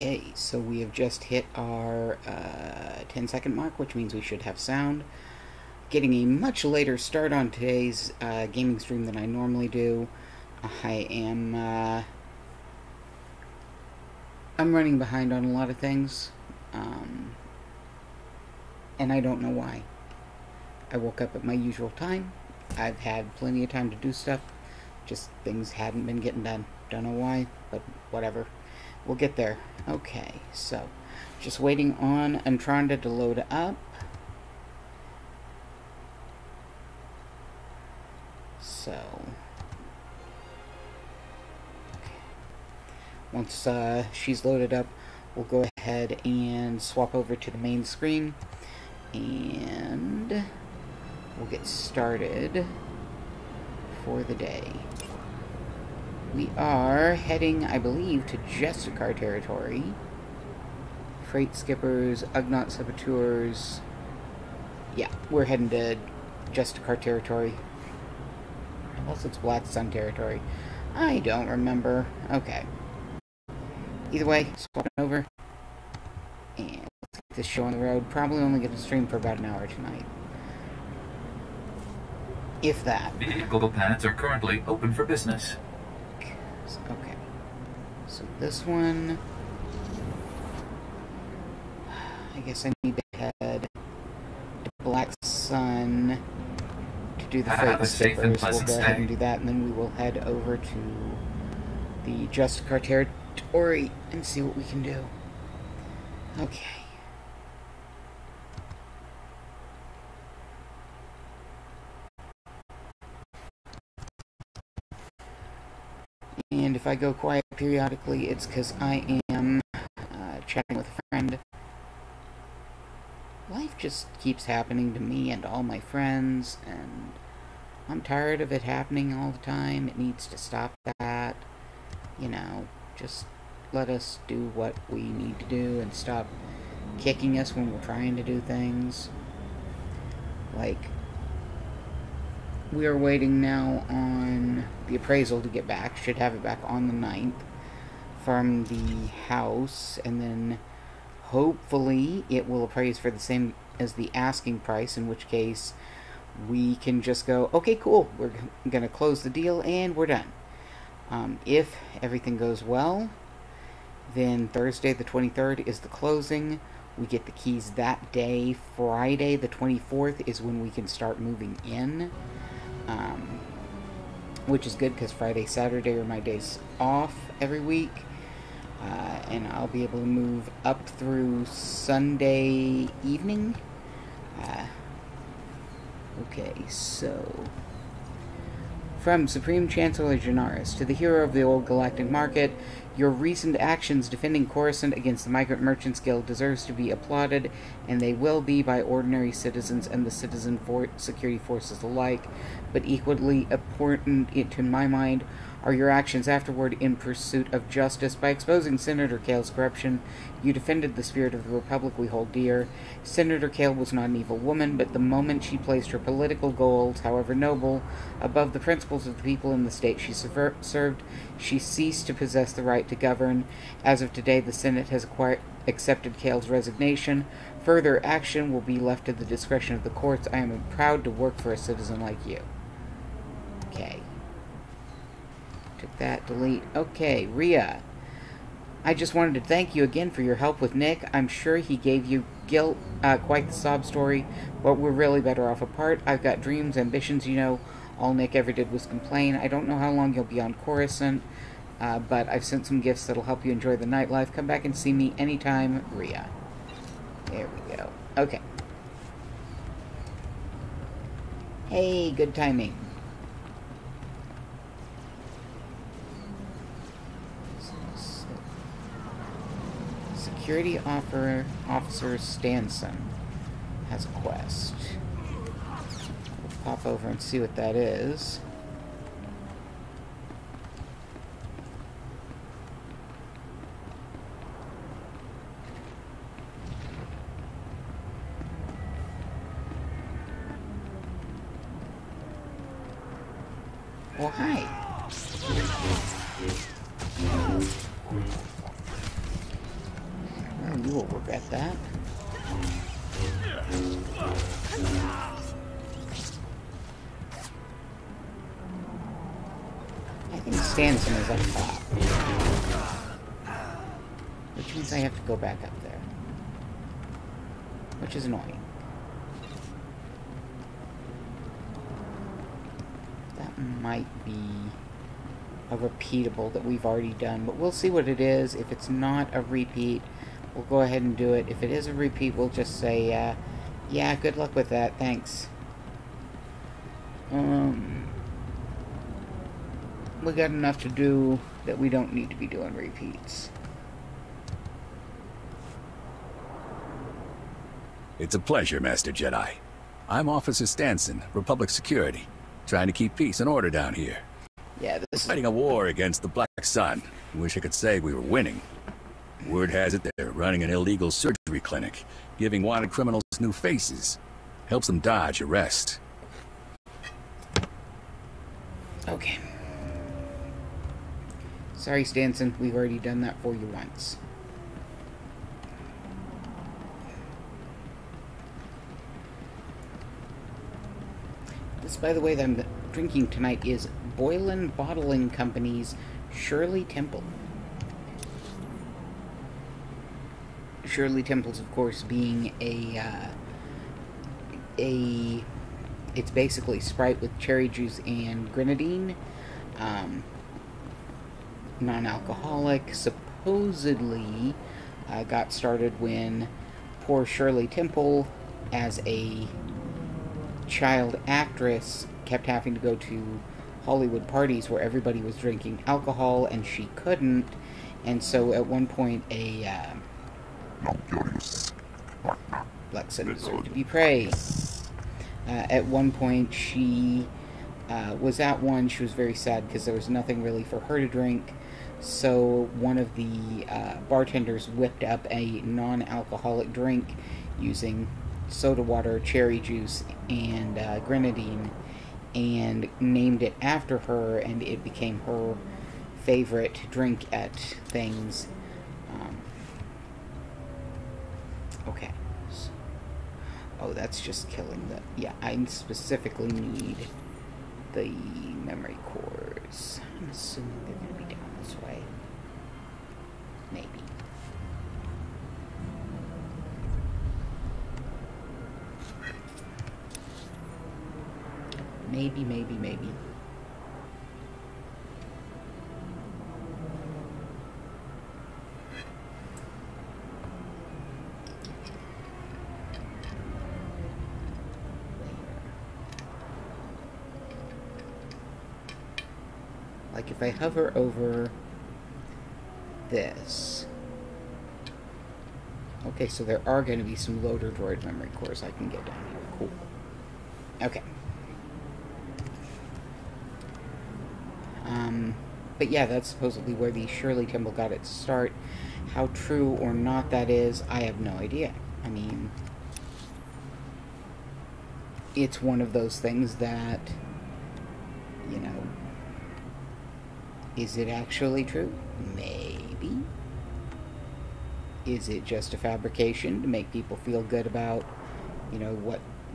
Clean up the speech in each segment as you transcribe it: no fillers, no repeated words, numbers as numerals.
Okay, so we have just hit our 10-second mark, which means we should have sound. Getting a much later start on today's gaming stream than I normally do. I'm running behind on a lot of things, and I don't know why. I woke up at my usual time. I've had plenty of time to do stuff. Just things hadn't been getting done. Don't know why, but whatever. We'll get there. Okay, so just waiting on Entranda to load up. So once she's loaded up, we'll go ahead and swap over to the main screen, and we'll get started for the day. We are heading, I believe, to Justicar territory. Freight skippers, Ugnaught saboteurs. Yeah, we're heading to Justicar territory. Unless it's Black Sun territory. I don't remember. Okay. Either way, swapping over. And let's get this show on the road. Probably only going to stream for about an hour tonight. If that. Vehicle paths are currently open for business. Okay. So this one... I guess I need to head to Black Sun to do the freight skippers. We'll go ahead and do that, and then we will head over to the Justicar territory and see what we can do. Okay. And if I go quiet periodically, it's because I am chatting with a friend. Life just keeps happening to me and all my friends, and I'm tired of it happening all the time. It needs to stop that. You know, just let us do what we need to do and stop kicking us when we're trying to do things. Like, we are waiting now on the appraisal to get back. Should have it back on the 9th from the house, and then hopefully it will appraise for the same as the asking price, in which case we can just go, okay, cool, we're going to close the deal and we're done. If everything goes well, then Thursday the 23rd is the closing. We get the keys that day. Friday the 24th is when we can start moving in. Which is good because Friday, Saturday are my days off every week. And I'll be able to move up through Sunday evening. Okay, so... From Supreme Chancellor Janaris to the hero of the old galactic market, your recent actions defending Coruscant against the Migrant Merchants Guild deserves to be applauded, and they will be by ordinary citizens and the citizen security forces alike. But equally important, to my mind, are your actions afterward in pursuit of justice. By exposing Senator Kale's corruption, you defended the spirit of the Republic we hold dear. Senator Kale was not an evil woman, but the moment she placed her political goals, however noble, above the principles of the people in the state she served, she ceased to possess the right to govern. As of today, the Senate has accepted Kale's resignation. Further action will be left to the discretion of the courts. I am proud to work for a citizen like you. Okay. Took that, delete. Okay, Rhea. I just wanted to thank you again for your help with Nick. I'm sure he gave you quite the sob story, but we're really better off apart. I've got dreams, ambitions, you know. All Nick ever did was complain. I don't know how long you'll be on Coruscant, but I've sent some gifts that'll help you enjoy the nightlife. Come back and see me anytime, Rhea. There we go. Okay. Hey, good timing. Security Officer Stanson has a quest. We'll pop over and see what that is. Well, hi. You will regret that. I think Stanson is up top. Which means I have to go back up there. Which is annoying. That might be a repeatable that we've already done, but we'll see what it is. If it's not a repeat, we'll go ahead and do it. If it is a repeat, we'll just say, yeah, good luck with that, thanks. We got enough to do that we don't need to be doing repeats. It's a pleasure, Master Jedi. I'm Officer Stanson, Republic Security, trying to keep peace and order down here. Yeah, this is Fighting a war against the Black Sun. Wish I could say we were winning. Word has it they're running an illegal surgery clinic, giving wanted criminals new faces. Helps them dodge arrest. okay. Sorry, Stanson, we've already done that for you once. This, by the way, that I'm drinking tonight is Boylan Bottling Company's Shirley Temple. Shirley Temple's, of course, being it's basically Sprite with cherry juice and grenadine. Non-alcoholic. Supposedly got started when poor Shirley Temple, as a child actress, kept having to go to Hollywood parties where everybody was drinking alcohol and she couldn't, and so at one point Black Sun deserved to be praised. At one point she was at one, she was very sad because there was nothing really for her to drink, so one of the bartenders whipped up a non-alcoholic drink using soda water, cherry juice, and grenadine, and named it after her, and it became her favorite drink at things. Okay. Oh, that's just killing the... Yeah, I specifically need the memory cores. I'm assuming they're going to be down this way. Maybe. Maybe. Like if I hover over this. Okay, so there are going to be some loader droid memory cores I can get down here. Cool. Okay. But yeah, that's supposedly where the Shirley Temple got its start. How true or not that is, I have no idea. I mean, it's one of those things that, you know, is it actually true? Maybe. Is it just a fabrication to make people feel good about, you know,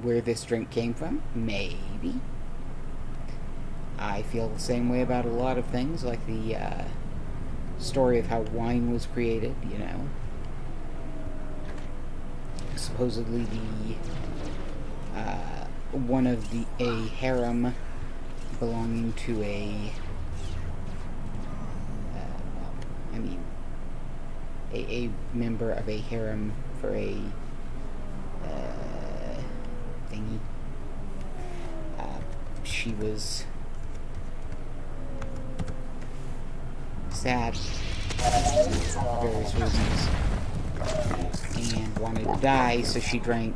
where this drink came from? Maybe. I feel the same way about a lot of things, like the story of how wine was created, you know. Supposedly one of a harem belonging to a member of a harem for a thingy. She was sad for various reasons and wanted to die, so she drank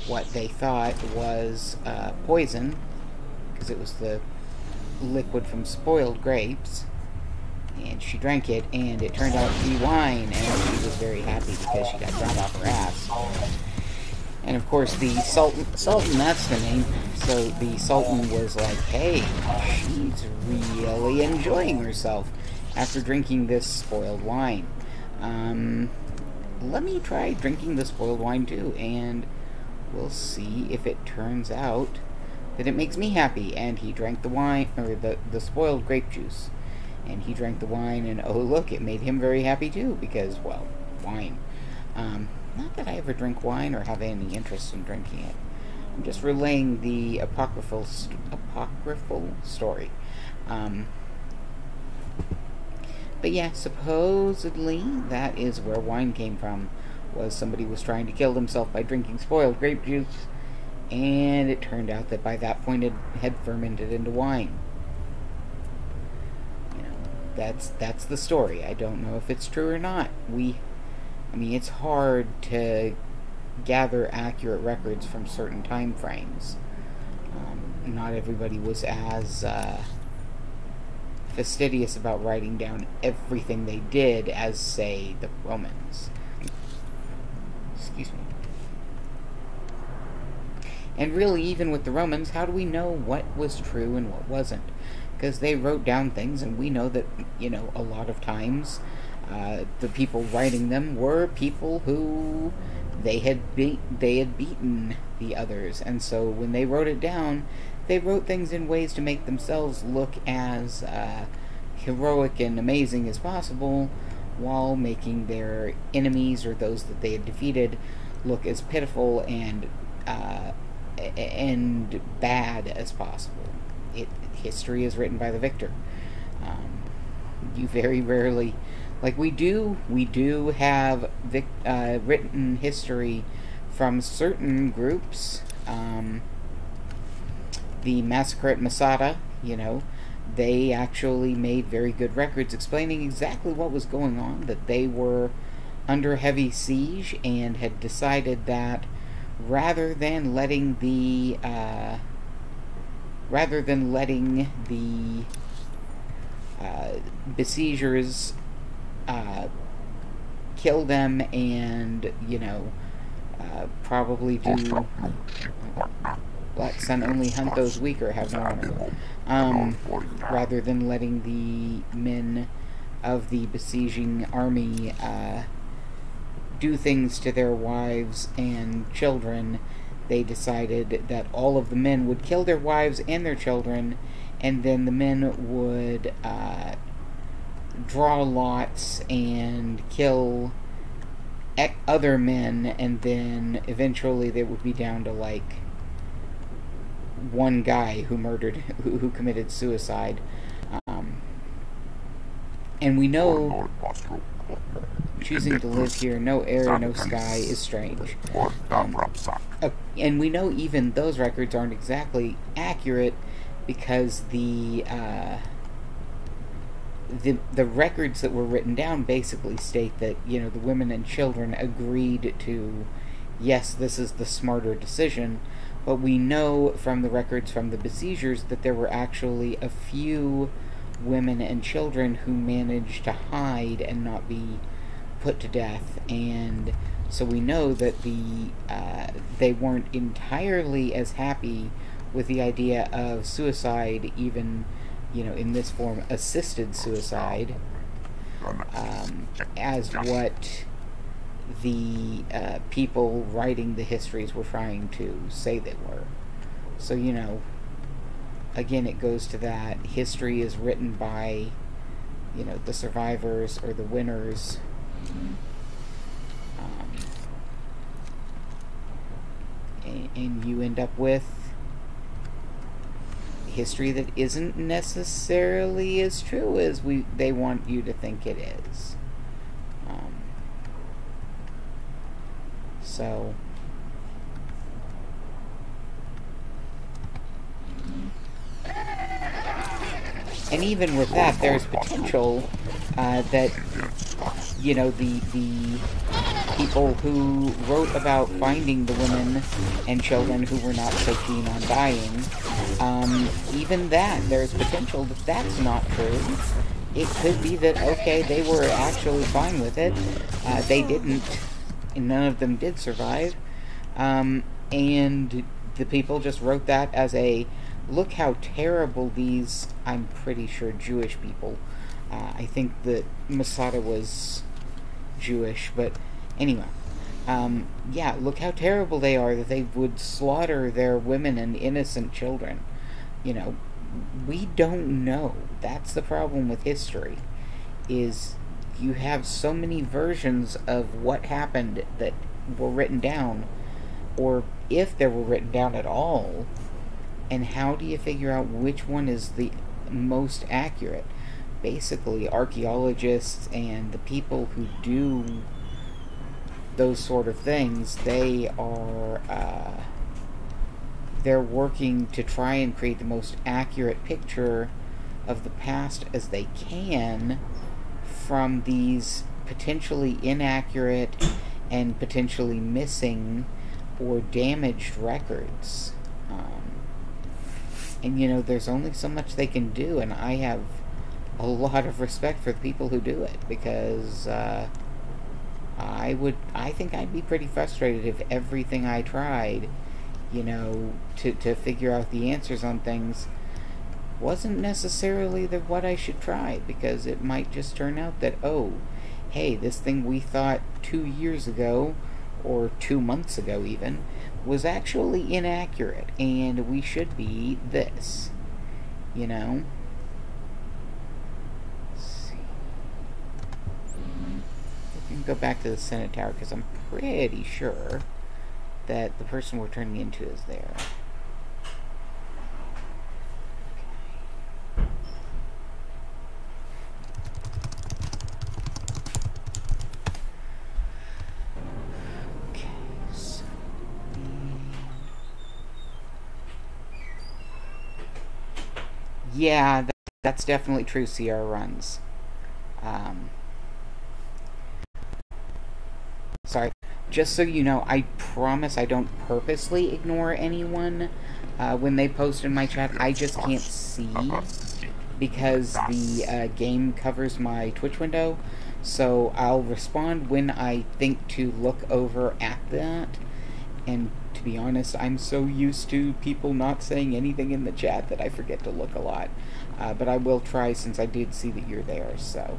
what they thought was poison, because it was the liquid from spoiled grapes, and she drank it, and it turned out to be wine, and she was very happy because she got drunk off her ass. And of course the Sultan, that's the name, so the Sultan was like, hey, she's really enjoying herself after drinking this spoiled wine. let me try drinking the spoiled wine too, and we'll see if it turns out that it makes me happy. And he drank the wine, or the spoiled grape juice, and he drank the wine, and oh look, it made him very happy too, because, well, wine. Not that I ever drink wine or have any interest in drinking it. I'm just relaying the apocryphal story. But yeah, supposedly that is where wine came from. Was somebody was trying to kill themselves by drinking spoiled grape juice, and it turned out that by that point it had fermented into wine. You know, that's the story. I don't know if it's true or not. I mean, it's hard to gather accurate records from certain time frames. Not everybody was as fastidious about writing down everything they did as, say, the Romans. Excuse me. And really, even with the Romans, how do we know what was true and what wasn't? Because they wrote down things, and we know that, you know, a lot of times the people writing them were people who they had beaten the others, and so when they wrote it down, they wrote things in ways to make themselves look as heroic and amazing as possible, while making their enemies or those that they had defeated look as pitiful and bad as possible. History is written by the victor. You very rarely, like we do have written history from certain groups. The massacre at Masada, you know, they actually made very good records explaining exactly what was going on, that they were under heavy siege and had decided that rather than letting the besiegers kill them and, you know, probably do Black Sun only hunt those weaker, have no honor. Rather than letting the men of the besieging army do things to their wives and children, they decided that all of the men would kill their wives and their children, and then the men would draw lots and kill other men, and then eventually they would be down to like one guy who committed suicide. And we know choosing to live here, no air, no sky, is strange. And we know even those records aren't exactly accurate, because the records that were written down basically state that, you know, the women and children agreed to, yes, this is the smarter decision. But we know from the records from the besiegers that there were actually a few women and children who managed to hide and not be put to death, and so we know that they weren't entirely as happy with the idea of suicide, even, you know, in this form, assisted suicide, as what the people writing the histories were trying to say they were. So, you know, again, it goes to that history is written by, you know, the survivors or the winners. And you end up with history that isn't necessarily as true as they want you to think it is. So and even with that, there's potential that, you know, the people who wrote about finding the women and children who were not so keen on dying, even that, there's potential that that's not true. It could be that, okay, they were actually fine with it. They didn't, and none of them did survive. And the people just wrote that as a, look how terrible these, I'm pretty sure, Jewish people. I think that Masada was Jewish, but Anyway, yeah, look how terrible they are that they would slaughter their women and innocent children. You know, we don't know. That's the problem with history, is you have so many versions of what happened that were written down, or if they were written down at all, and how do you figure out which one is the most accurate? Basically, archaeologists and the people who do those sort of things, they are they're working to try and create the most accurate picture of the past as they can from these potentially inaccurate and potentially missing or damaged records. And you know, there's only so much they can do, and I have a lot of respect for the people who do it, because I think I'd be pretty frustrated if everything I tried, you know, to figure out the answers on things wasn't necessarily what I should try, because it might just turn out that, oh, hey, this thing we thought 2 years ago, or 2 months ago even, was actually inaccurate, and we should be this, you know? Let's see. We can go back to the Senate Tower, because I'm pretty sure that the person we're turning into is there. Yeah, that's definitely true, Sierra Runs. Sorry. Just so you know, I promise I don't purposely ignore anyone when they post in my chat. I just can't see because the game covers my Twitch window. So I'll respond when I think to look over at that. And to be honest, I'm so used to people not saying anything in the chat that I forget to look a lot. But I will try, since I did see that you're there, so.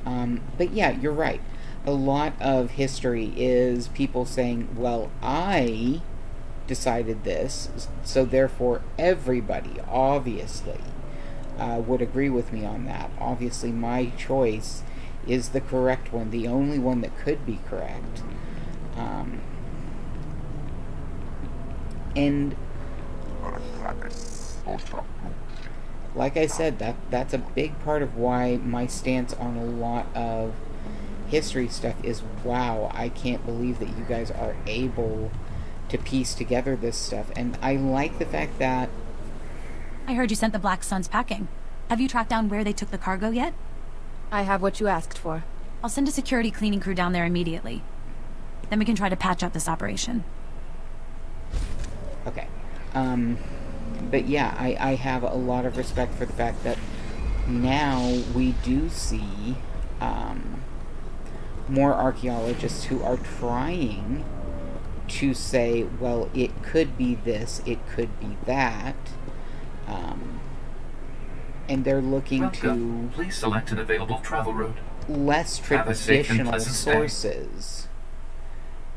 But yeah, you're right. A lot of history is people saying, well, I decided this, so therefore everybody, obviously, would agree with me on that. Obviously, my choice is the correct one, the only one that could be correct. And like I said, that's a big part of why my stance on a lot of history stuff is, wow, I can't believe that you guys are able to piece together this stuff. And I like the fact that... I heard you sent the Black Suns packing. Have you tracked down where they took the cargo yet? I have what you asked for. I'll send a security cleaning crew down there immediately. Then we can try to patch up this operation. Okay. But yeah, I have a lot of respect for the fact that now we do see more archaeologists who are trying to say, well, it could be this, it could be that, and they're looking to please select an available travel route. Less traditional sources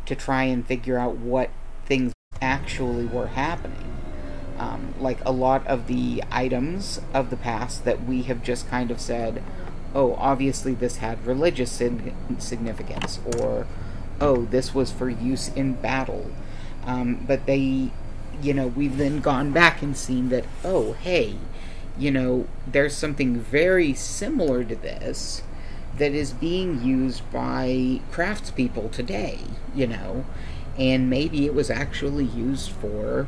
to try and figure out what things actually were happening. Like a lot of the items of the past that we have just kind of said, oh, obviously this had religious significance, or, oh, this was for use in battle. But they, you know, we've then gone back and seen that, oh, hey, you know, there's something very similar to this that is being used by craftspeople today, you know, and maybe it was actually used for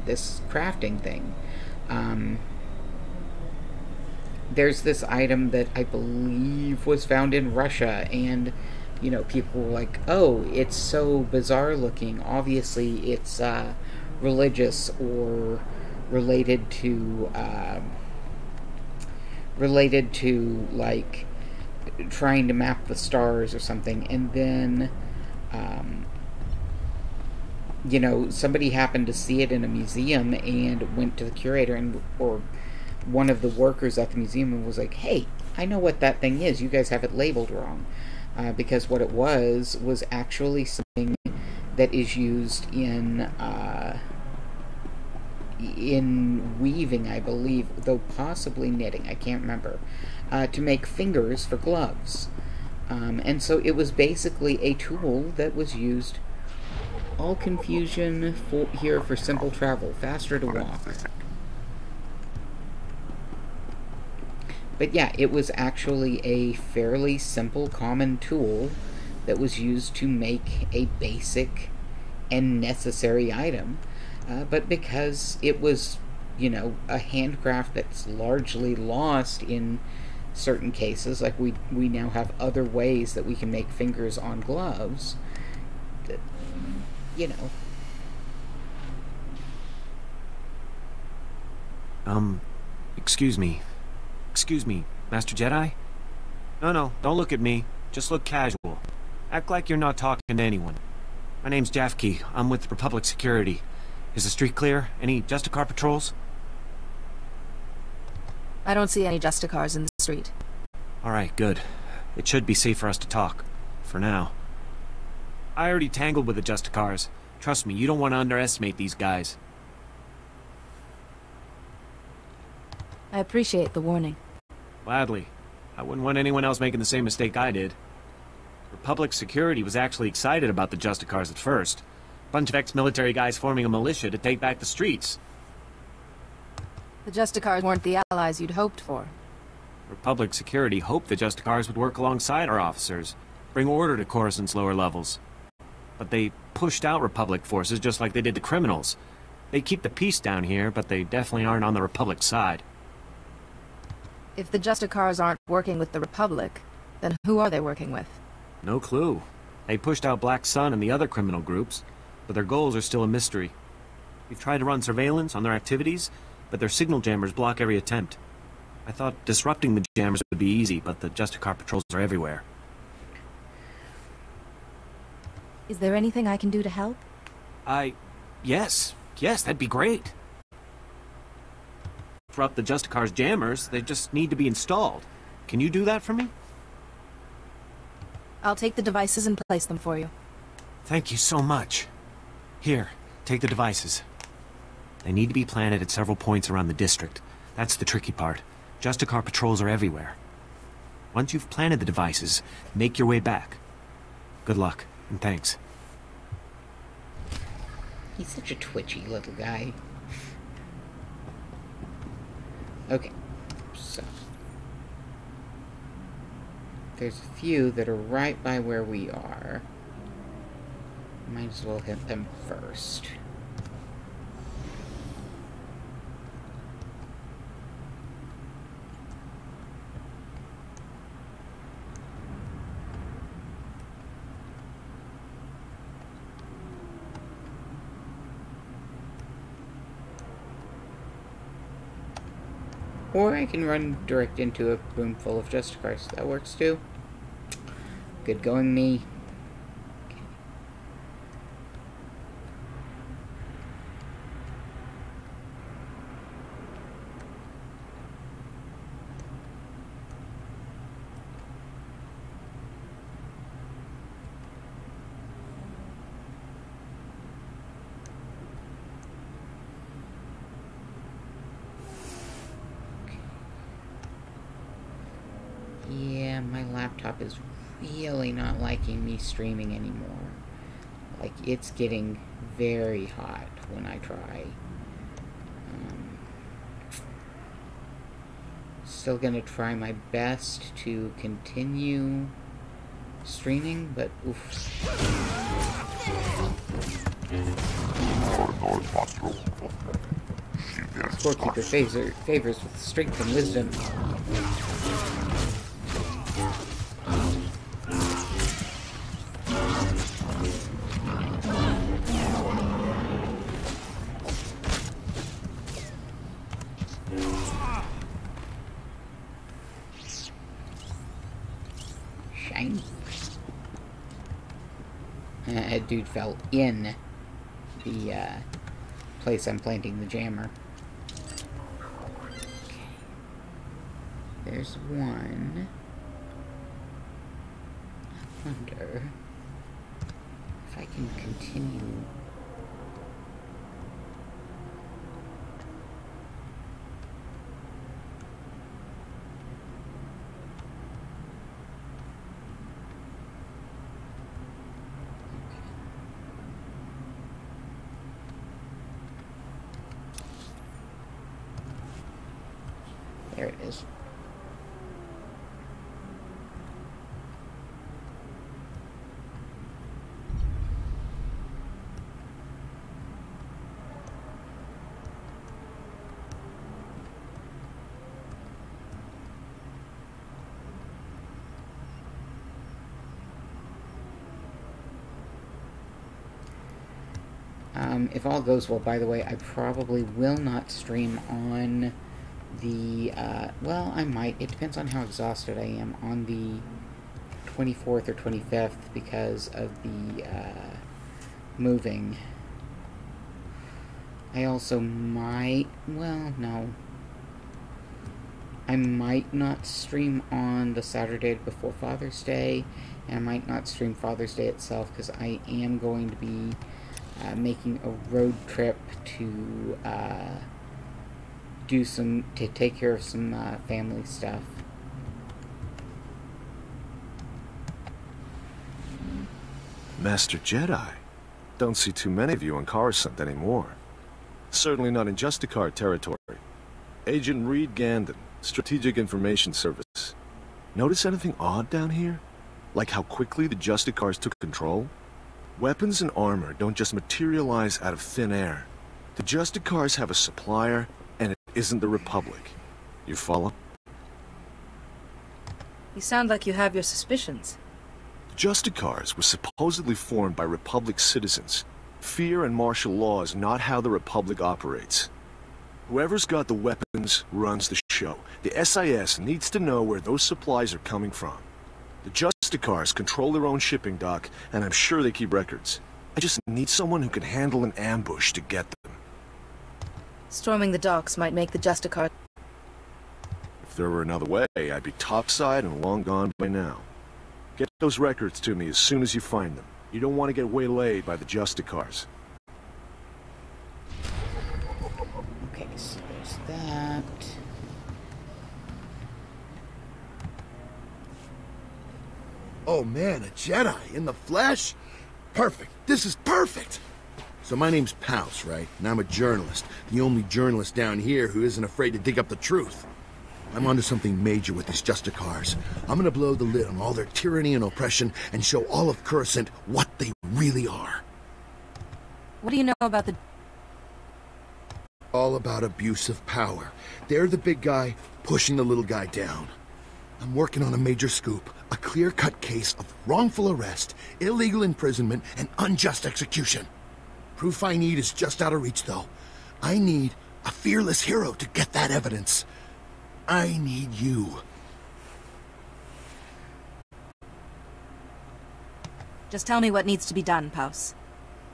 this crafting thing. There's this item that I believe was found in Russia, and, you know, people were like, oh, it's so bizarre looking. Obviously, it's religious or related to, like, trying to map the stars or something. And then, you know, somebody happened to see it in a museum and went to the curator and, or one of the workers at the museum, and was like, hey, I know what that thing is. You guys have it labeled wrong. because what it was actually something that is used in weaving, I believe, though possibly knitting, I can't remember, to make fingers for gloves. And so it was basically a tool that was used. All confusion here for simple travel, faster to walk. But yeah, it was actually a fairly simple, common tool that was used to make a basic and necessary item. But because it was, you know, a handcraft that's largely lost in certain cases, like we now have other ways that we can make fingers on gloves, that, you know. Excuse me, Master Jedi? No, don't look at me. Just look casual. Act like you're not talking to anyone. My name's Jafke. I'm with Republic Security. Is the street clear? Any Justicar patrols? I don't see any Justicars in the street. Alright, good. It should be safe for us to talk. For now. I already tangled with the Justicars. Trust me, you don't want to underestimate these guys. I appreciate the warning. Gladly. I wouldn't want anyone else making the same mistake I did. Republic Security was actually excited about the Justicars at first. Bunch of ex-military guys forming a militia to take back the streets. The Justicars weren't the allies you'd hoped for. Republic Security hoped the Justicars would work alongside our officers, bring order to Coruscant's lower levels. But they pushed out Republic forces just like they did the criminals. They keep the peace down here, but they definitely aren't on the Republic side. If the Justicars aren't working with the Republic, then who are they working with? No clue. They pushed out Black Sun and the other criminal groups, but their goals are still a mystery. We've tried to run surveillance on their activities, but their signal jammers block every attempt. I thought disrupting the jammers would be easy, but the Justicar patrols are everywhere. Is there anything I can do to help? Yes, that'd be great. Disrupt the Justicar's jammers, they just need to be installed. Can you do that for me? I'll take the devices and place them for you. Thank you so much. Here, take the devices. They need to be planted at several points around the district. That's the tricky part. Justicar patrols are everywhere. Once you've planted the devices, make your way back. Good luck, and thanks. He's such a twitchy little guy. Okay, so there's a few that are right by where we are. Might as well hit them first. Or I can run direct into a room full of Justicars. That works too. Good going, me. Okay. Yeah, my laptop is really not liking me streaming anymore. Like, it's getting very hot when I try. Still gonna try my best to continue streaming, but oof. Scorekeeper favors with strength and wisdom. Shiny. A dude fell in the place I'm planting the jammer. Okay. There's one. wonder if I can continue. There it is. If all goes well, by the way, I probably will not stream on the, well, I might. It depends on how exhausted I am on the 24th or 25th because of the, moving. I also might, well, no. I might not stream on the Saturday before Father's Day, and I might not stream Father's Day itself because I am going to be making a road trip to to take care of some family stuff. Master Jedi. Don't see too many of you on Coruscant anymore. Certainly not in Justicar territory. Agent Reed Gandon, Strategic Information Service. Notice anything odd down here? Like how quickly the Justicars took control? Weapons and armor don't just materialize out of thin air. The Justicars have a supplier, and it isn't the Republic. You follow? You sound like you have your suspicions. The Justicars were supposedly formed by Republic citizens. Fear and martial law is not how the Republic operates. Whoever's got the weapons runs the show. The SIS needs to know where those supplies are coming from. The Justicars control their own shipping dock, and I'm sure they keep records. I just need someone who can handle an ambush to get them. Storming the docks might make the Justicar... If there were another way, I'd be topside and long gone by now. Get those records to me as soon as you find them. You don't want to get waylaid by the Justicars. Okay, so there's that. Oh man, a Jedi in the flesh? Perfect. This is perfect. So my name's Pouse, right? And I'm a journalist. The only journalist down here who isn't afraid to dig up the truth. I'm onto something major with these Justicars. I'm gonna blow the lid on all their tyranny and oppression and show all of Coruscant what they really are. What do you know about the... All about abuse of power. They're the big guy pushing the little guy down. I'm working on a major scoop, a clear-cut case of wrongful arrest, illegal imprisonment, and unjust execution. Proof I need is just out of reach, though. I need a fearless hero to get that evidence. I need you. Just tell me what needs to be done, Pouse.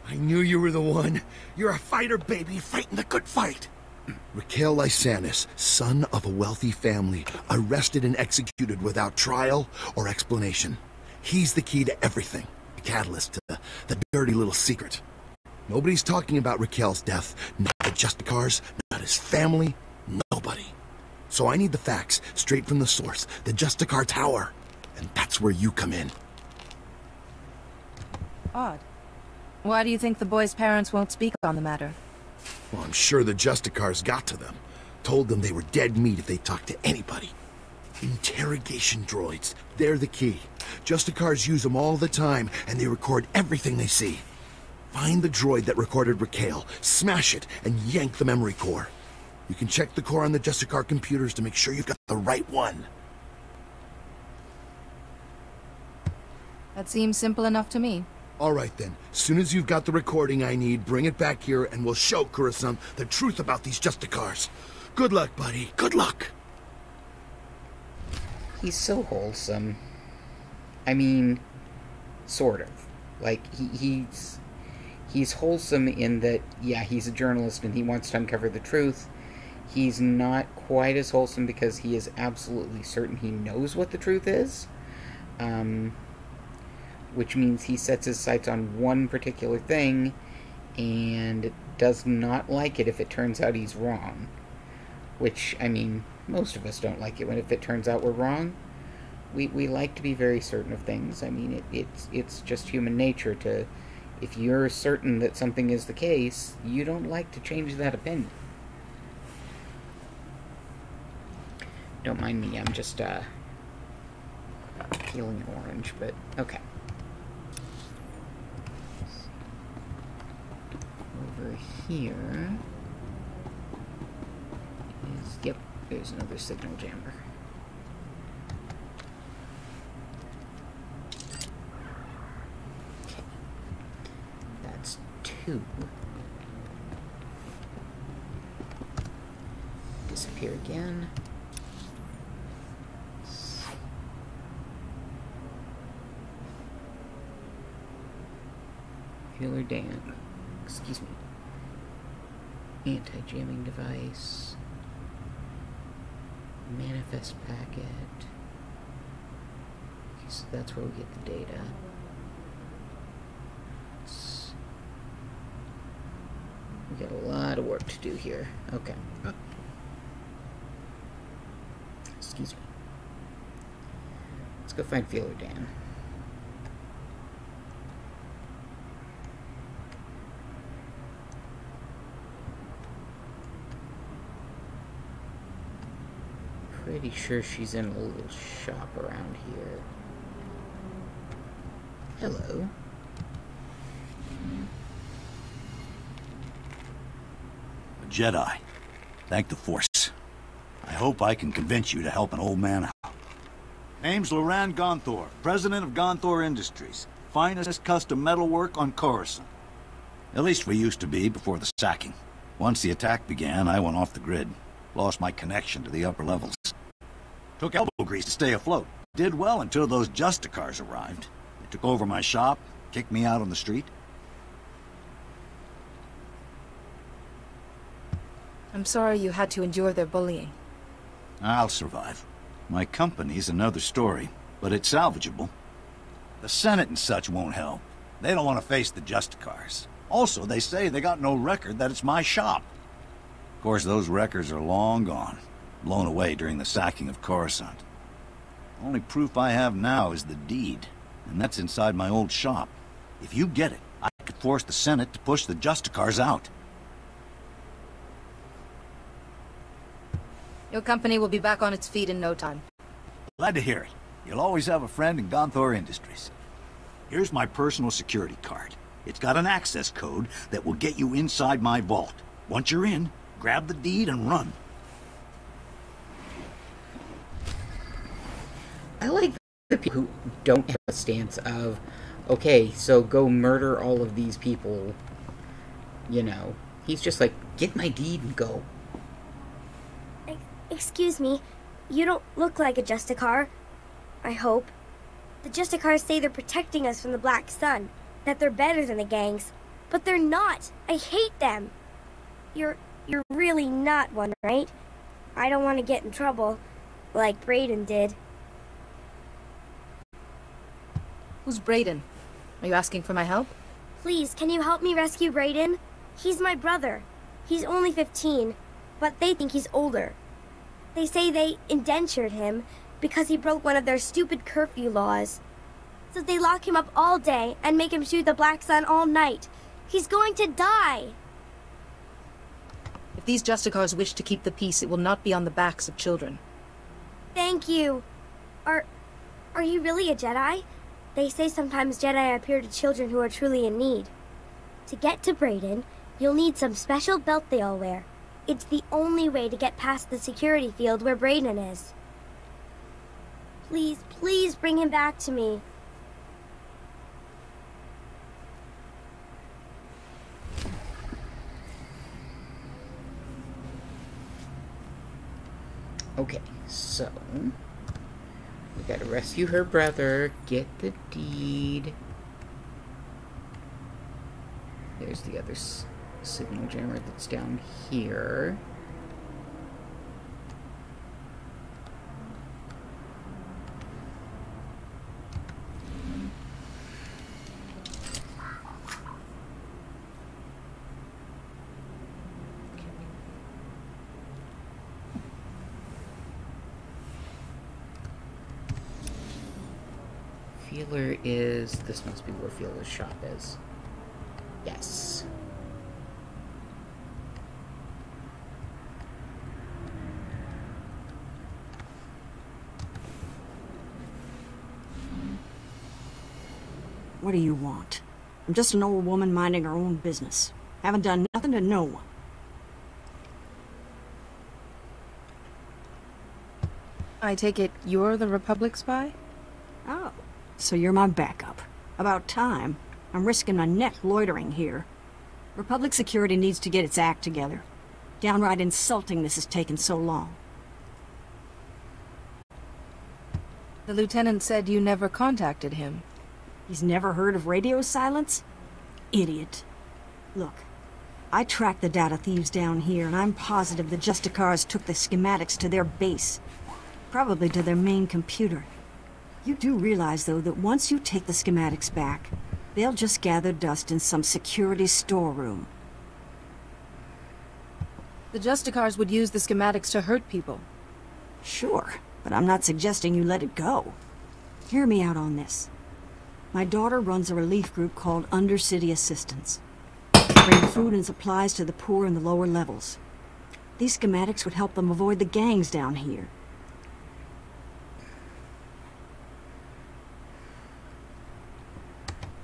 I knew you were the one. You're a fighter, baby, fighting the good fight. Raquel Lysanis, son of a wealthy family, arrested and executed without trial or explanation. He's the key to everything. The catalyst to the dirty little secret. Nobody's talking about Raquel's death. Not the Justicars, not his family, nobody. So I need the facts, straight from the source, the Justicar Tower. And that's where you come in. Odd. Why do you think the boy's parents won't speak on the matter? Well, I'm sure the Justicars got to them. Told them they were dead meat if they talked to anybody. Interrogation droids. They're the key. Justicars use them all the time, and they record everything they see. Find the droid that recorded Raquel, smash it, and yank the memory core. You can check the core on the Justicar computers to make sure you've got the right one. That seems simple enough to me. All right then. Soon as you've got the recording I need, bring it back here and we'll show Coruscant the truth about these Justicars. Good luck, buddy. Good luck. He's so wholesome. I mean, sort of. Like, he's wholesome in that, yeah, he's a journalist and he wants to uncover the truth. He's not quite as wholesome because he is absolutely certain he knows what the truth is. which means he sets his sights on one particular thing and does not like it if it turns out he's wrong. Which, I mean, most of us don't like it when if it turns out we're wrong. We like to be very certain of things. I mean, it's just human nature to, if you're certain that something is the case, you don't like to change that opinion. Don't mind me, I'm just, peeling an orange, but okay. Over here is, yep, there's another signal jammer. Okay. That's 2. Disappear again. Healer Dan. Excuse me. Anti-jamming device. Manifest packet. Okay, so that's where we get the data. We got a lot of work to do here. Okay. Excuse me. Let's go find Feeler Dan. Pretty sure she's in a little shop around here. Hello. A Jedi. Thank the Force. I hope I can convince you to help an old man out. Name's Loran Gonthor, president of Gonthor Industries. Finest custom metalwork on Coruscant. At least we used to be before the sacking. Once the attack began, I went off the grid. Lost my connection to the upper levels. Took elbow grease to stay afloat. Did well until those Justicars arrived. They took over my shop, kicked me out on the street. I'm sorry you had to endure their bullying. I'll survive. My company's another story, but it's salvageable. The Senate and such won't help. They don't want to face the Justicars. Also, they say they got no record that it's my shop. Of course, those records are long gone. Blown away during the sacking of Coruscant. Only proof I have now is the deed, and that's inside my old shop. If you get it, I could force the Senate to push the Justicars out. Your company will be back on its feet in no time. Glad to hear it. You'll always have a friend in Gonthor Industries. Here's my personal security card. It's got an access code that will get you inside my vault. Once you're in, grab the deed and run. I like the people who don't have a stance of, okay, so go murder all of these people, you know. He's just like, get my deed and go. Excuse me, you don't look like a Justicar. I hope. The Justicars say they're protecting us from the Black Sun, that they're better than the gangs, but they're not. I hate them. You're really not one, right? I don't want to get in trouble, like Brayden did. Who's Brayden? Are you asking for my help? Please, can you help me rescue Brayden? He's my brother. He's only 15, but they think he's older. They say they indentured him because he broke one of their stupid curfew laws. So they lock him up all day and make him shoot the Black Sun all night. He's going to die! If these Justicars wish to keep the peace, it will not be on the backs of children. Thank you. Are you really a Jedi? They say sometimes Jedi appear to children who are truly in need. To get to Brayden, you'll need some special belt they all wear. It's the only way to get past the security field where Brayden is. Please, please bring him back to me. Okay, so we gotta rescue her brother, get the deed. There's the other signal jammer that's down here. Feeler is... This must be where Feeler's shop is. Yes. What do you want? I'm just an old woman minding her own business. Haven't done nothing to no one. I take it you're the Republic spy? Oh, so you're my backup. About time. I'm risking my neck loitering here. Republic security needs to get its act together. Downright insulting this has taken so long. The lieutenant said you never contacted him. He's never heard of radio silence? Idiot. Look, I tracked the data thieves down here, and I'm positive the Justicars took the schematics to their base. Probably to their main computer. You do realize, though, that once you take the schematics back, they'll just gather dust in some security storeroom. The Justicars would use the schematics to hurt people. Sure, but I'm not suggesting you let it go. Hear me out on this. My daughter runs a relief group called Undercity Assistance. Bring food and supplies to the poor in the lower levels. These schematics would help them avoid the gangs down here.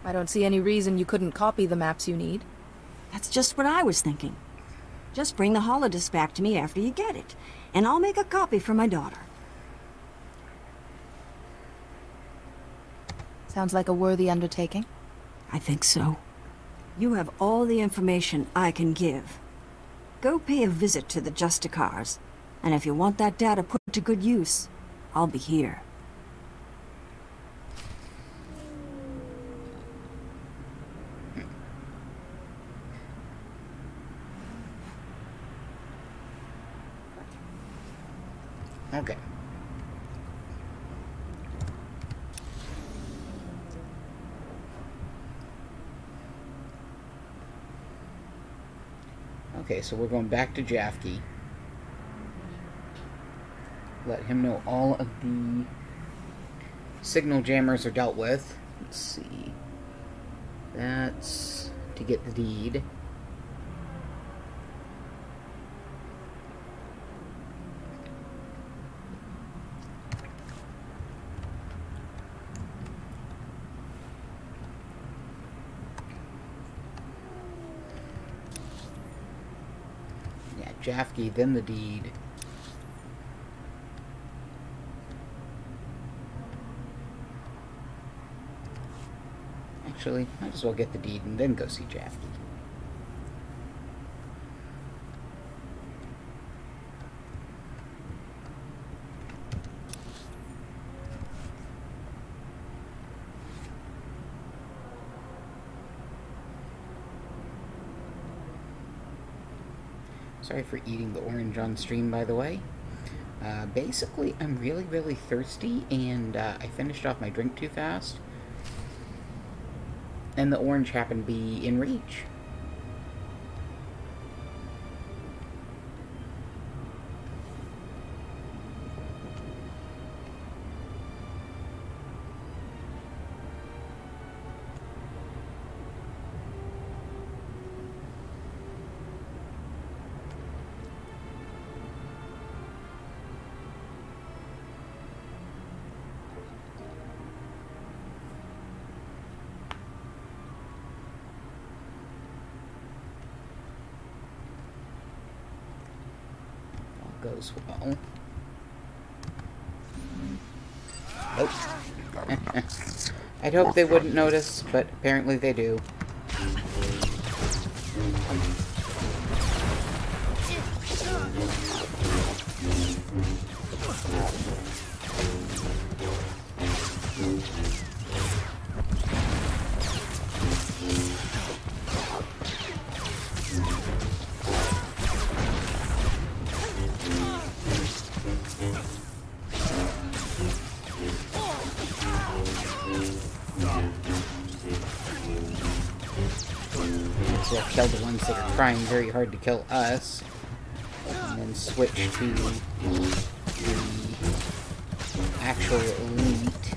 I don't see any reason you couldn't copy the maps you need. That's just what I was thinking. Just bring the holodisc back to me after you get it, and I'll make a copy for my daughter. Sounds like a worthy undertaking. I think so. You have all the information I can give. Go pay a visit to the Justicars, and if you want that data put to good use, I'll be here. Okay. Okay, so we're going back to Jafke. Let him know all of the signal jammers are dealt with. Let's see. That's to get the deed. Jafke, then the deed. Actually, might as well get the deed and then go see Jafke. Sorry for eating the orange on stream, by the way. Basically, I'm really, really thirsty, and I finished off my drink too fast. And the orange happened to be in reach. Goes well. Nope. I'd hope they wouldn't notice, but apparently they do. Kill the ones that are trying very hard to kill us, and then switch to the actual elite.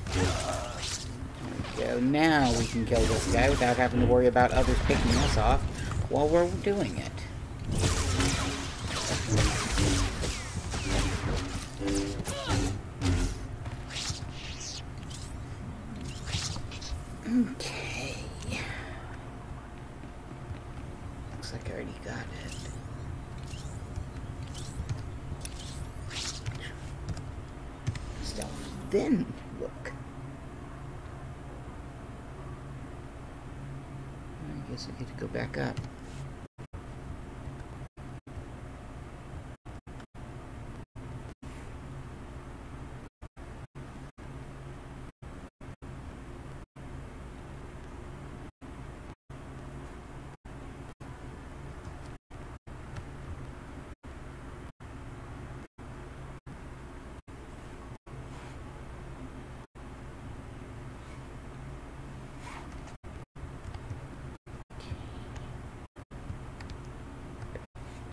go. Now we can kill this guy without having to worry about others picking us off while we're doing it. Okay. Looks like I already got it. Stealth. Then look. I guess I get to go back up.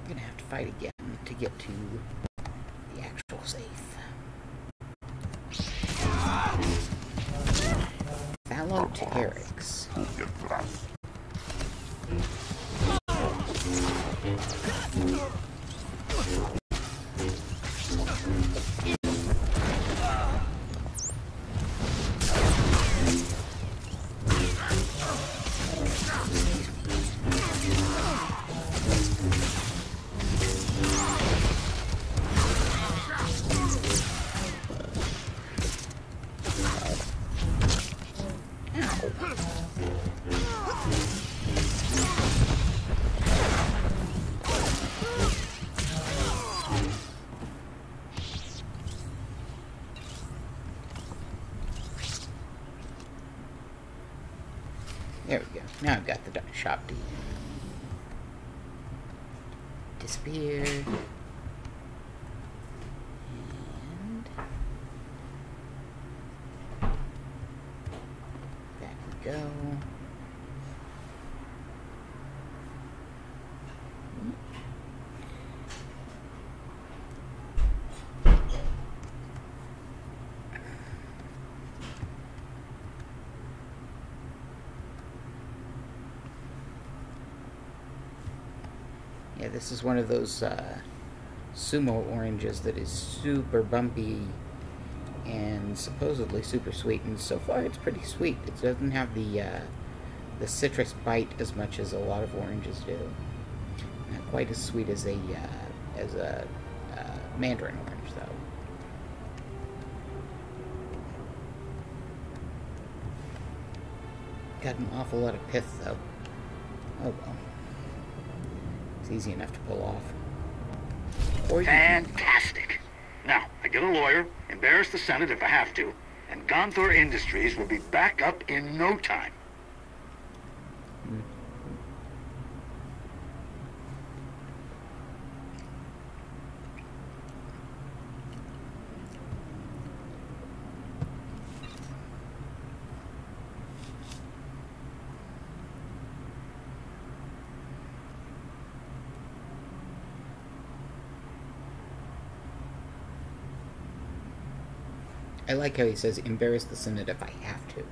I'm gonna have to fight again to get to the actual safe. Fallow Teryx. There we go. Now I've got the shop deed. Disappear. And back we go. Yeah, this is one of those sumo oranges that is super bumpy and supposedly super sweet, and so far it's pretty sweet. It doesn't have the citrus bite as much as a lot of oranges do. Not quite as sweet as a mandarin orange, though. Got an awful lot of pith, though. Oh well. It's easy enough to pull off. Or Fantastic! Now, I get a lawyer, embarrass the Senate if I have to, and Gonthor Industries will be back up in no time. I like how he says, embarrass the Senate if I have to.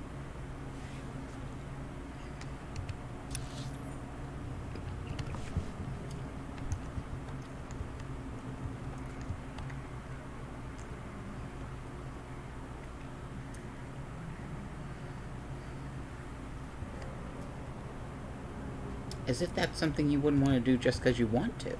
As if that's something you wouldn't want to do just because you want to.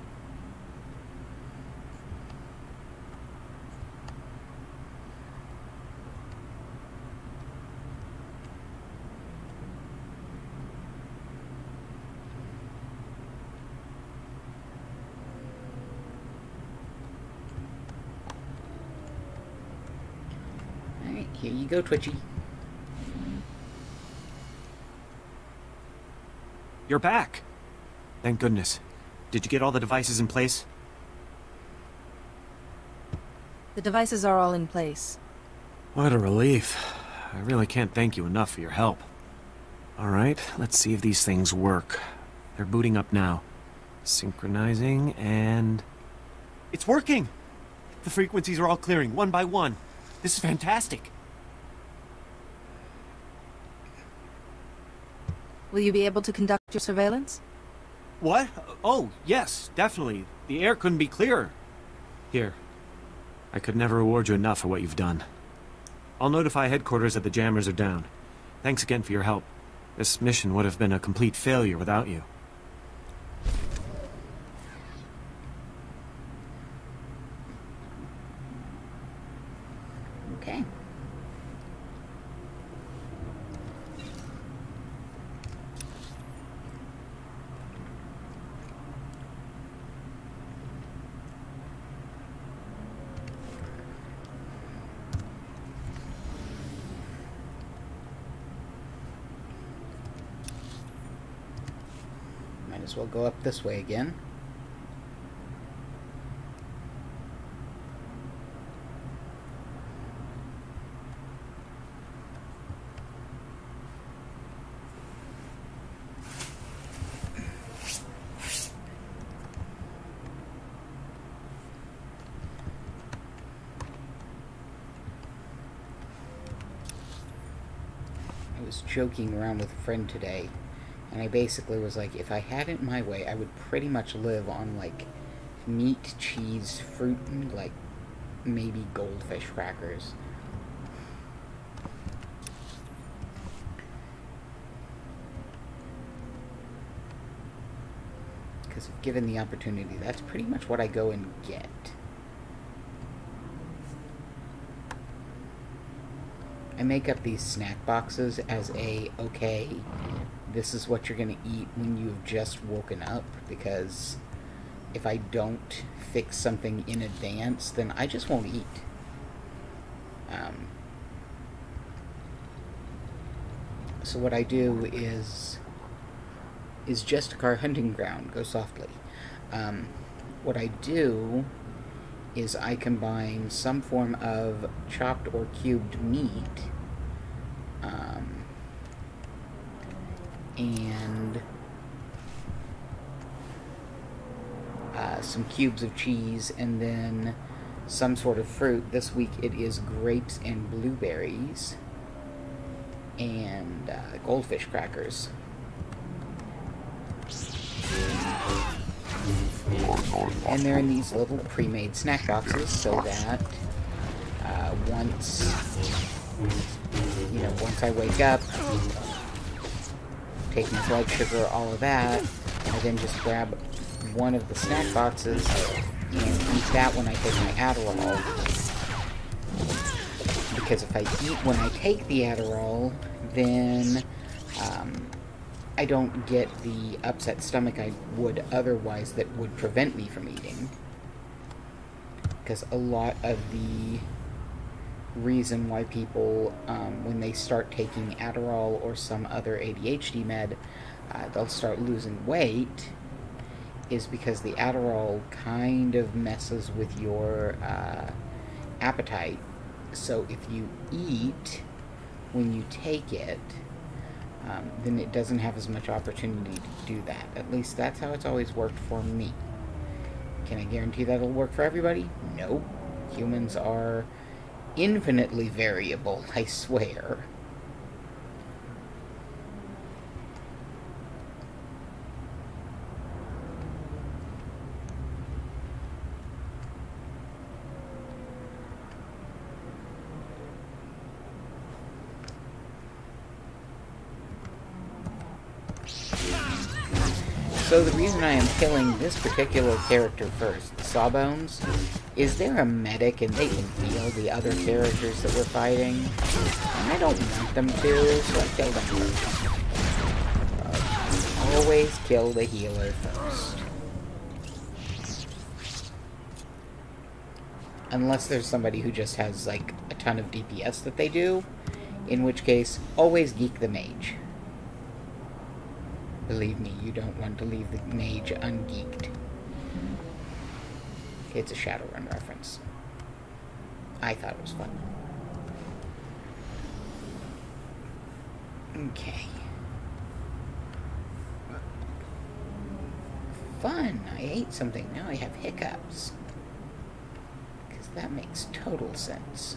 Here you go, Twitchy. You're back! Thank goodness. Did you get all the devices in place? The devices are all in place. What a relief. I really can't thank you enough for your help. Alright, let's see if these things work. They're booting up now. Synchronizing, and... It's working! The frequencies are all clearing, one by one. This is fantastic. Will you be able to conduct your surveillance? What? Oh, yes, definitely. The air couldn't be clearer. Here. I could never reward you enough for what you've done. I'll notify headquarters that the jammers are down. Thanks again for your help. This mission would have been a complete failure without you. Okay. Might as well go up this way again. I was joking around with a friend today, and I basically was like, if I had it my way, I would pretty much live on, like, meat, cheese, fruit, and, like, maybe goldfish crackers. Because if given the opportunity, that's pretty much what I go and get. I make up these snack boxes as a, okay, this is what you're going to eat when you've just woken up, because if I don't fix something in advance, then I just won't eat. So what I do is Justicar hunting ground, go softly. What I do is I combine some form of chopped or cubed meat and some cubes of cheese, and then some sort of fruit. This week it is grapes and blueberries and goldfish crackers. And they're in these little pre-made snack boxes, so that once I wake up, take my blood sugar, all of that, I then just grab one of the snack boxes and eat that when I take my Adderall. Because if I eat when I take the Adderall, then I don't get the upset stomach I would otherwise that would prevent me from eating. Because a lot of the reason why people, when they start taking Adderall or some other ADHD med, they'll start losing weight, is because the Adderall kind of messes with your appetite. So if you eat when you take it, then it doesn't have as much opportunity to do that. At least that's how it's always worked for me. Can I guarantee that'll work for everybody? Nope. Humans are infinitely variable, I swear. So the reason I am killing this particular character first, Sawbones, is they're a medic and they can heal the other characters that we're fighting. And I don't want them to, so I kill them first. Always kill the healer first. Unless there's somebody who just has, like, a ton of DPS that they do, in which case, always geek the mage. Believe me, you don't want to leave the mage ungeeked. It's a Shadowrun reference. I thought it was fun. Okay. Fun! I ate something, now I have hiccups. Because that makes total sense.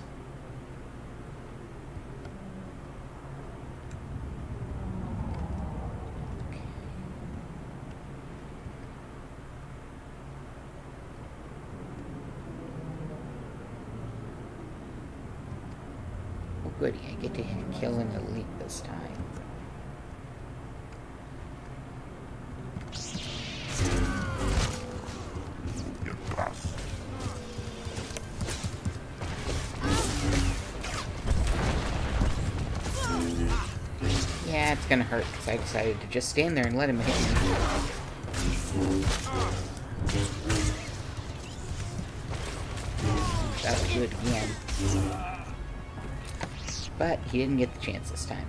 goody, I get to kill an elite this time. Yeah, it's gonna hurt because I decided to just stand there and let him hit me. That'll do it again. But he didn't get the chance this time.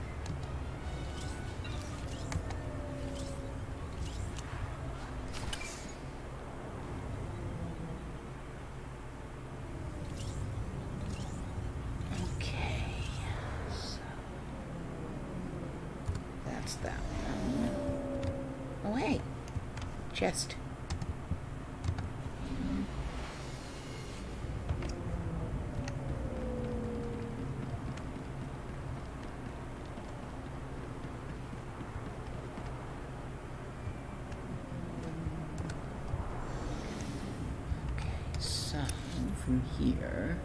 Okay. So that's that one. Oh, hey. Chest. From here,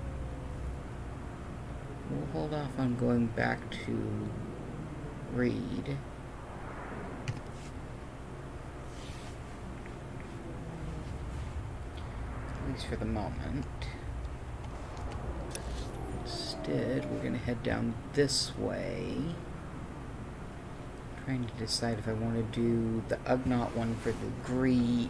we'll hold off on going back to Reed. At least for the moment. Instead, we're going to head down this way. Trying to decide if I want to do the Ugnaught one for the Greed.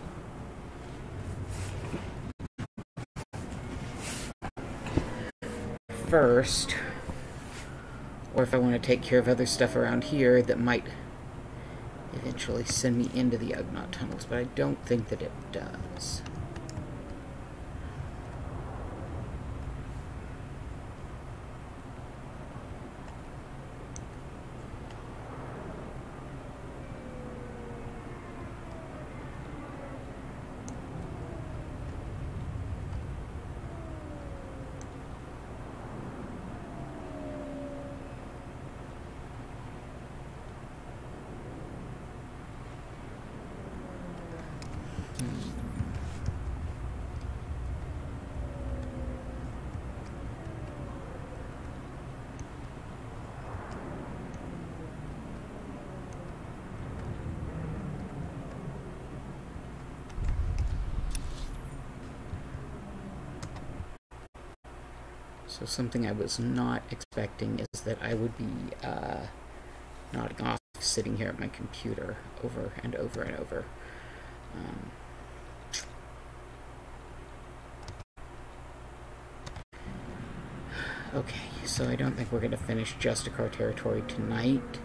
First, or if I want to take care of other stuff around here that might eventually send me into the Ugnaught tunnels, but I don't think that it does. So something I was not expecting is that I would be nodding off sitting here at my computer over and over and over. Okay, so I don't think we're going to finish Justicar territory tonight.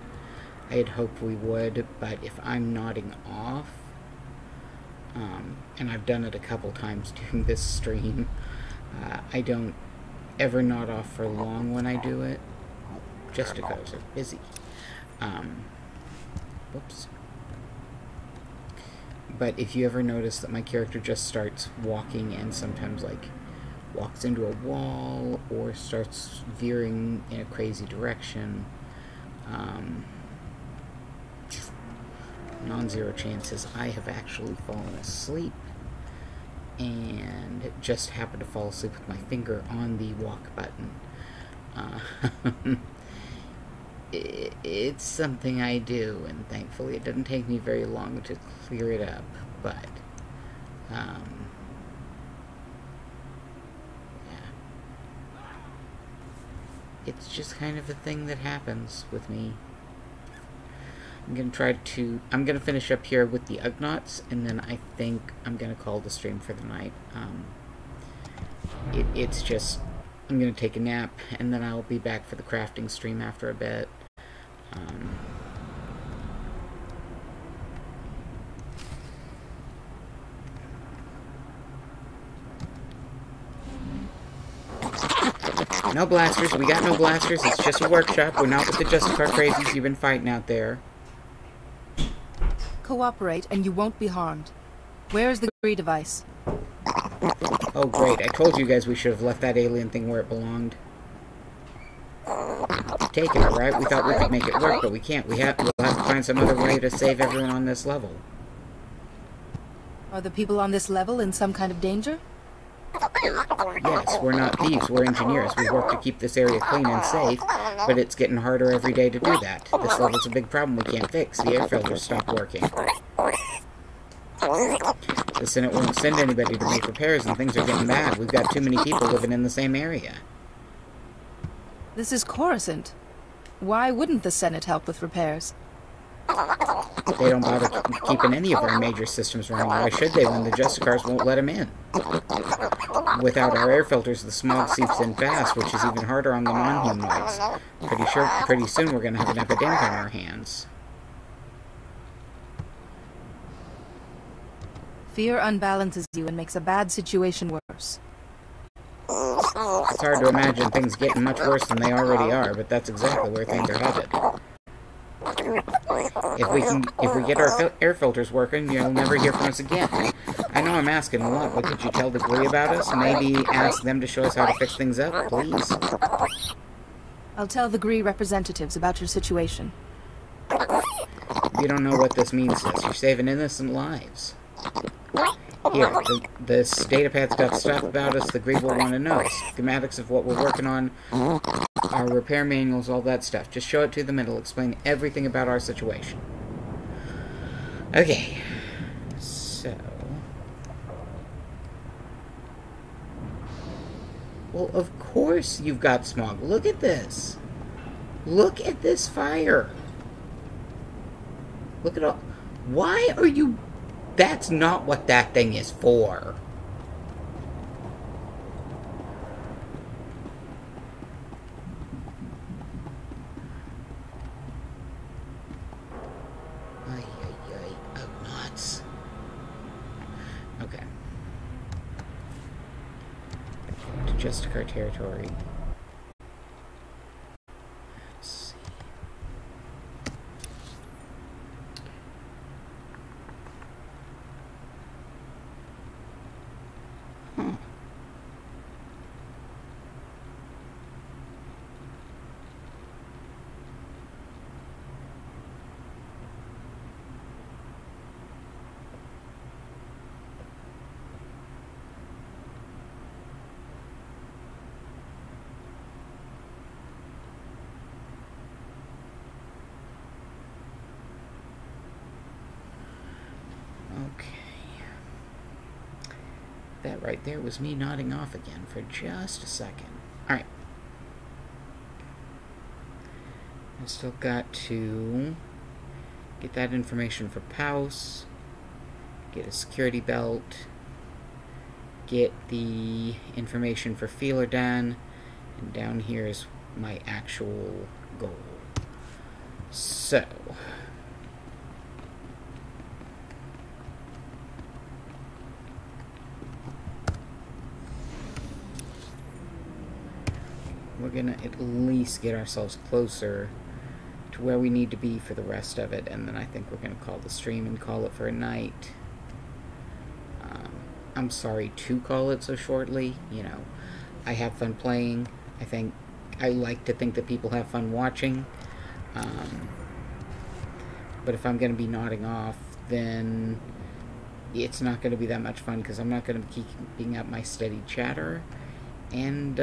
I had hoped we would, but if I'm nodding off, and I've done it a couple times during this stream, I don't ever nod off for long when I do it. Justicars are busy. Whoops. But if you ever notice that my character just starts walking and sometimes, like, walks into a wall or starts veering in a crazy direction, non-zero chances I have actually fallen asleep and just happened to fall asleep with my finger on the walk button. It's something I do, and thankfully it doesn't take me very long to clear it up, but yeah. It's just kind of a thing that happens with me. I'm gonna finish up here with the Ugnaughts, and then I think I'm gonna call the stream for the night. It's just, I'm gonna take a nap, and then I'll be back for the crafting stream after a bit. No blasters, we got no blasters, it's just a workshop, we're not with the Justicar crazies you've been fighting out there. Cooperate and you won't be harmed. Where is the Gree device? Oh great, I told you guys we should have left that alien thing where it belonged. Take it, alright? We thought we could make it work, but we can't. We'll have to find some other way to save everyone on this level. Are the people on this level in some kind of danger? Yes, we're not thieves, we're engineers. We work to keep this area clean and safe, but it's getting harder every day to do that. This level's a big problem we can't fix. The air filters stopped working. The Senate won't send anybody to make repairs, and things are getting bad. We've got too many people living in the same area. This is Coruscant. Why wouldn't the Senate help with repairs? They don't bother keeping any of our major systems running. Why should they when the Justicars won't let them in? Without our air filters, the smog seeps in fast, which is even harder on the non-humanoids. Pretty soon we're going to have an epidemic on our hands. Fear unbalances you and makes a bad situation worse. It's hard to imagine things getting much worse than they already are, but that's exactly where things are headed. If we get our air filters working, you'll never hear from us again. I know I'm asking a lot, but could you tell the Gree about us? Maybe ask them to show us how to fix things up, please? I'll tell the Gree representatives about your situation. You don't know what this means to us. You're saving innocent lives. Here, this datapad's got stuff about us the Gree will want to know. Schematics of what we're working on, our repair manuals, all that stuff. Just show it to them, it'll explain everything about our situation. Okay. So... well, of course you've got smog. Look at this. Look at this fire. Look at all... why are you... that's not what that thing is for. Nuts. Okay. To Justicar territory. Let's see. That right there was me nodding off again for just a second. Alright. I still got to get that information for Paus, get a security belt, get the information for Feelerdan, and down here is my actual goal. So... we're gonna at least get ourselves closer to where we need to be for the rest of it, and then I think we're gonna call the stream and call it for a night. I'm sorry to call it so shortly. You know, I have fun playing. I like to think that people have fun watching. But if I'm gonna be nodding off, then it's not gonna be that much fun because I'm not gonna be keeping up my steady chatter, and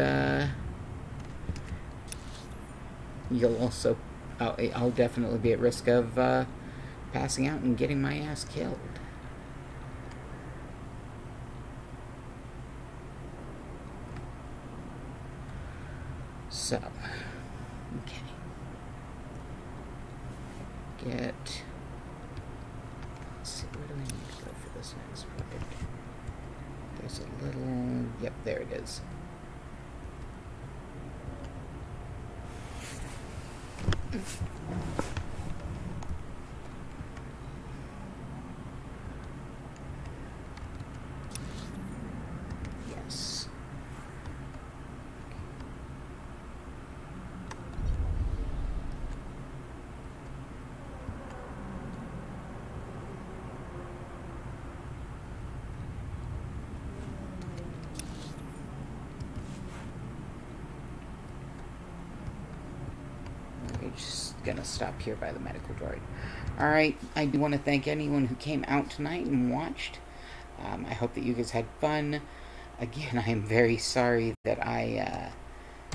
you'll also, I'll definitely be at risk of passing out and getting my ass killed. So, okay. Let's see, where do I need to go for this next project? There's a little, yep, there it is. Yes. Just gonna stop here by the medical droid. Alright, I do want to thank anyone who came out tonight and watched. I hope that you guys had fun. again, I am very sorry that I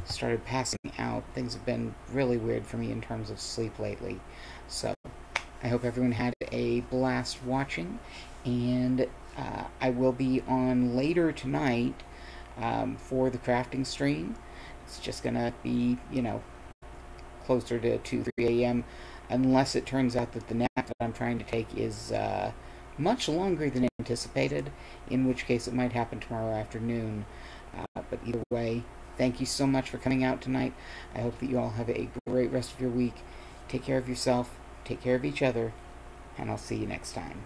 started passing out. Things have been really weird for me in terms of sleep lately. So, I hope everyone had a blast watching, and I will be on later tonight for the crafting stream. It's just gonna be, you know, closer to 2, 3 a.m. unless it turns out that the nap that I'm trying to take is much longer than anticipated, in which case it might happen tomorrow afternoon. But either way, thank you so much for coming out tonight. I hope that you all have a great rest of your week. Take care of yourself, take care of each other, and I'll see you next time.